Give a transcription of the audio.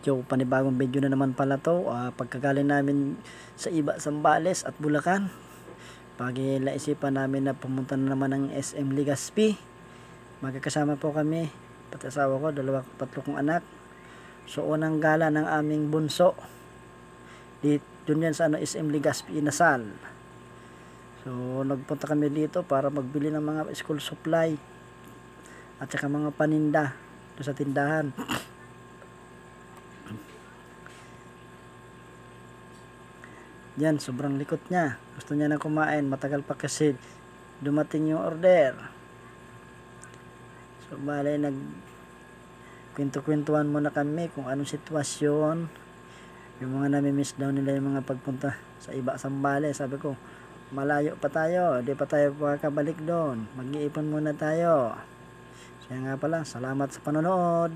medyo panibagong video na naman pala to. Pagkagaling namin sa iba, Zambales at Bulacan, naisipan namin na pumunta na naman ng SM Legazpi. Magkakasama po kami, pati asawa ko, tatlo kong anak. So unang gala ng aming bunso dun yan sa SM Legazpi, Inasal. So nagpunta kami dito para magbili ng mga school supply at saka mga paninda doon sa tindahan. Yan, sobrang likot niya. Gusto niya na kumain. Matagal pa kasi dumating yung order. So, bale, kwento-kwentuhan muna kami kung anong sitwasyon. Yung mga nami-miss daw nila yung mga pagpunta sa iba, Zambales. Sabi ko, malayo pa tayo. Di pa tayo makakabalik doon. Mag-iipon muna tayo. Kaya nga pala, salamat sa panonood.